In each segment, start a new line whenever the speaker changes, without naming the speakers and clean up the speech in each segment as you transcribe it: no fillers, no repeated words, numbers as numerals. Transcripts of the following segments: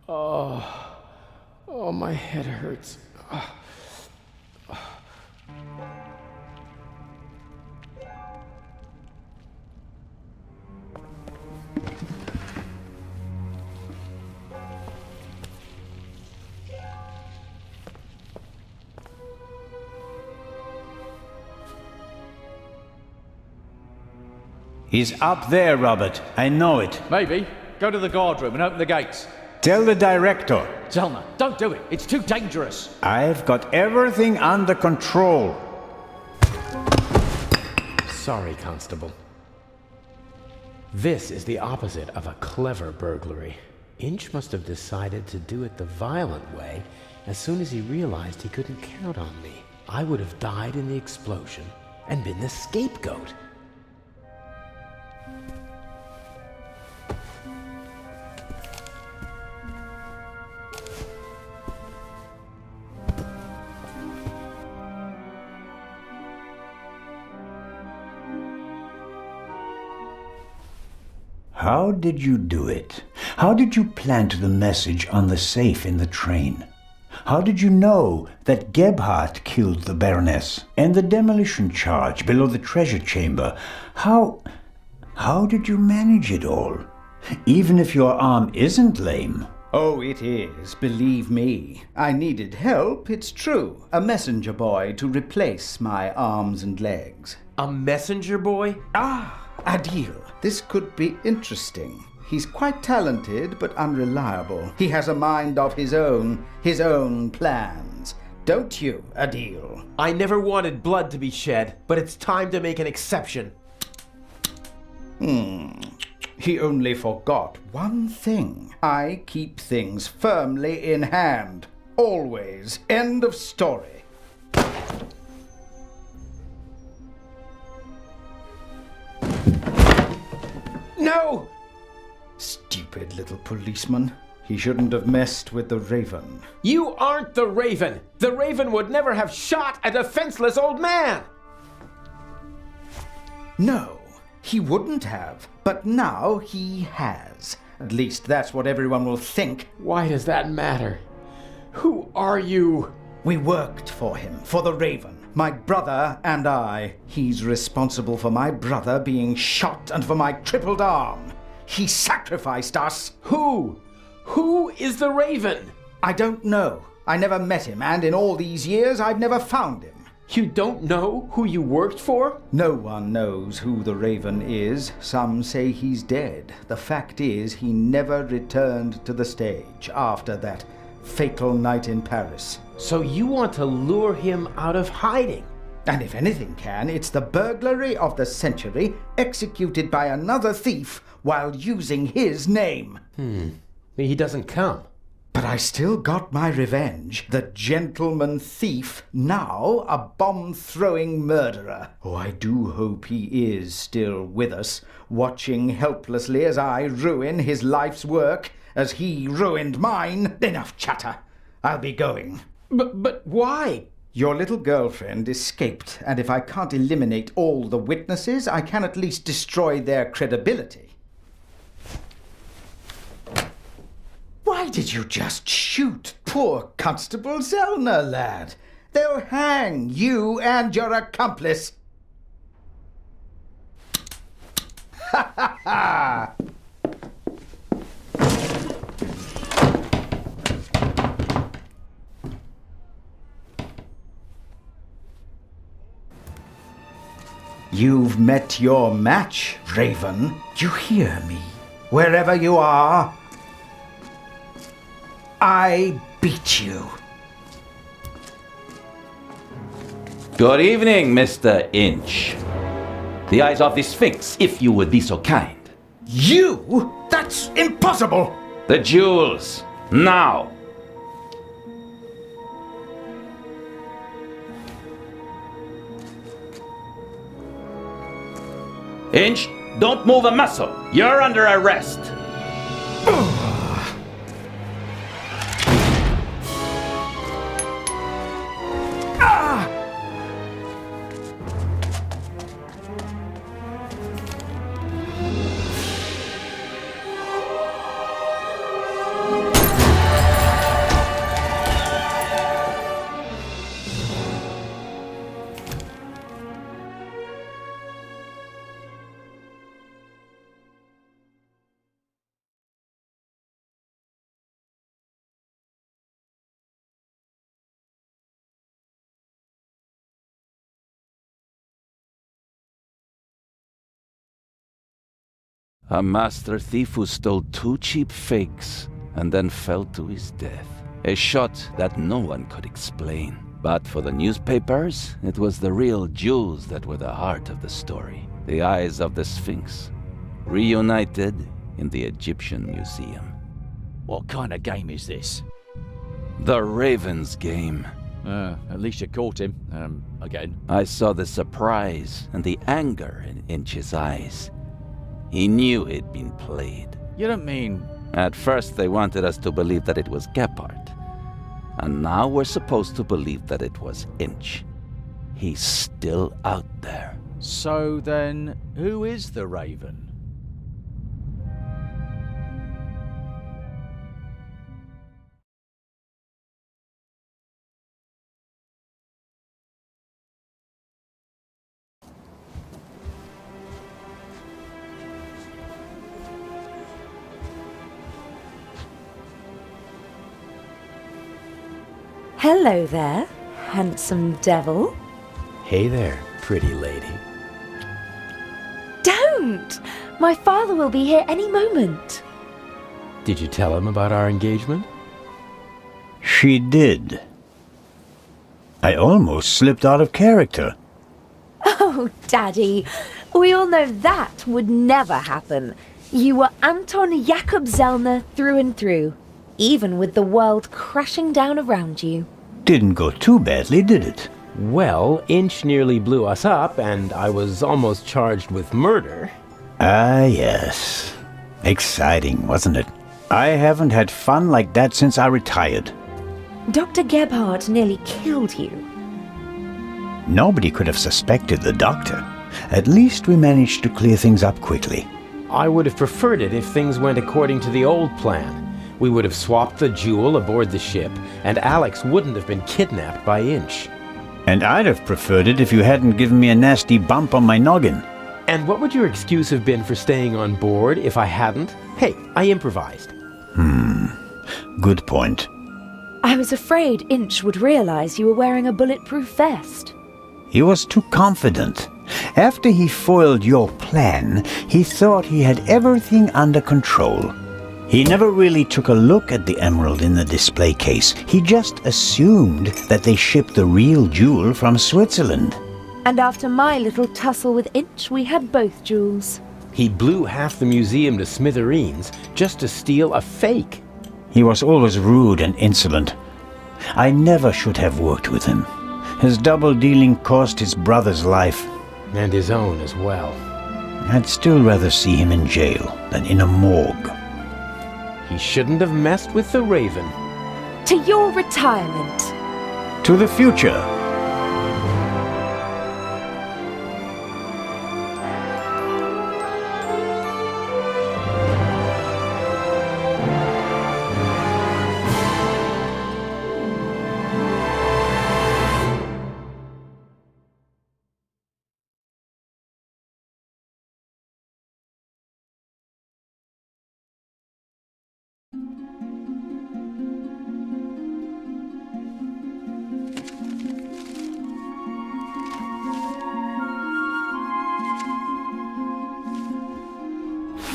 Oh, my head hurts.
He's up there, Robert. I know it.
Maybe. Go to the guard room and open the gates.
Tell the director.
Zellner, don't do it. It's too dangerous.
I've got everything under control.
Sorry, Constable. This is the opposite of a clever burglary. Inch must have decided to do it the violent way as soon as he realized he couldn't count on me. I would have died in the explosion and been the scapegoat.
How did you do it? How did you plant the message on the safe in the train? How did you know that Gebhardt killed the Baroness? And the demolition charge below the treasure chamber? How did you manage it all? Even if your arm isn't lame.
Oh, it is, believe me. I needed help, it's true. A messenger boy to replace my arms and legs.
A messenger boy?
Adil, this could be interesting. He's quite talented, but unreliable. He has a mind of his own plans. Don't you, Adil?
I never wanted blood to be shed, but it's time to make an exception.
He only forgot one thing. I keep things firmly in hand. Always. End of story.
No!
Stupid little policeman. He shouldn't have messed with the Raven.
You aren't the Raven! The Raven would never have shot a defenseless old man!
No, he wouldn't have. But now he has. At least that's what everyone will think.
Why does that matter? Who are you?
We worked for him, for the Raven. My brother and I. He's responsible for my brother being shot and for my crippled arm. He sacrificed us.
Who? Who is the Raven?
I don't know. I never met him, and in all these years, I've never found him.
You don't know who you worked for?
No one knows who the Raven is. Some say he's dead. The fact is, he never returned to the stage after that fatal night in Paris.
So you want to lure him out of hiding?
And if anything can, it's the burglary of the century executed by another thief while using his name.
He doesn't come.
But I still got my revenge. The gentleman thief, now a bomb-throwing murderer. Oh, I do hope he is still with us, watching helplessly as I ruin his life's work, as he ruined mine. Enough chatter. I'll be going.
But why?
Your little girlfriend escaped, and if I can't eliminate all the witnesses, I can at least destroy their credibility. Why did you just shoot poor Constable Zellner, lad? They'll hang you and your accomplice. Ha ha ha! You've met your match, Raven. You hear me? Wherever you are, I beat you.
Good evening, Mr. Inch. The eyes of the Sphinx, if you would be so kind.
You? That's impossible!
The jewels, now! Inch, don't move a muscle. You're under arrest. A master thief who stole 2 cheap fakes and then fell to his death. A shot that no one could explain. But for the newspapers, it was the real jewels that were the heart of the story. The eyes of the Sphinx, reunited in the Egyptian Museum.
What kind of game is this?
The Raven's game.
At least you caught him. Again.
I saw the surprise and the anger in Inch's eyes. He knew he'd been played.
You don't mean...
At first they wanted us to believe that it was Gebhardt. And now we're supposed to believe that it was Inch. He's still out there.
So then, who is the Raven?
Hello there, handsome devil.
Hey there, pretty lady.
Don't! My father will be here any moment.
Did you tell him about our engagement?
She did. I almost slipped out of character.
Oh, Daddy, we all know that would never happen. You were Anton Jakob Zellner through and through, even with the world crashing down around you.
Didn't go too badly, did it?
Well, Inch nearly blew us up, and I was almost charged with murder.
Ah, yes. Exciting, wasn't it? I haven't had fun like that since I retired.
Dr. Gebhardt nearly killed you.
Nobody could have suspected the doctor. At least we managed to clear things up quickly.
I would have preferred it if things went according to the old plan. We would have swapped the jewel aboard the ship, and Alex wouldn't have been kidnapped by Inch.
And I'd have preferred it if you hadn't given me a nasty bump on my noggin.
And what would your excuse have been for staying on board if I hadn't? Hey, I improvised.
Good point.
I was afraid Inch would realize you were wearing a bulletproof vest.
He was too confident. After he foiled your plan, he thought he had everything under control. He never really took a look at the emerald in the display case. He just assumed that they shipped the real jewel from Switzerland.
And after my little tussle with Inch, we had both jewels.
He blew half the museum to smithereens just to steal a fake.
He was always rude and insolent. I never should have worked with him. His double-dealing cost his brother's life.
And his own as well.
I'd still rather see him in jail than in a morgue.
He shouldn't have messed with the Raven.
To your retirement.
To the future.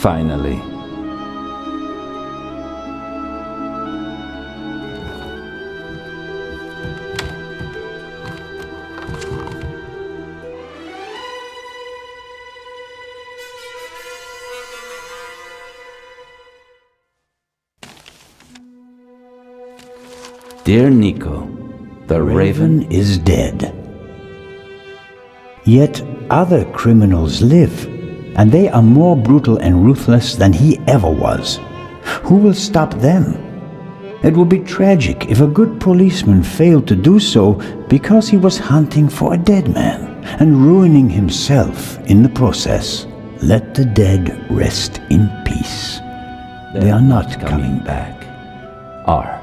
Finally. Dear Nico, the Raven
Is dead. Yet other criminals live, and they are more brutal and ruthless than he ever was. Who will stop them? It would be tragic if a good policeman failed to do so because he was hunting for a dead man and ruining himself in the process. Let the dead rest in peace. They are not coming back.
are.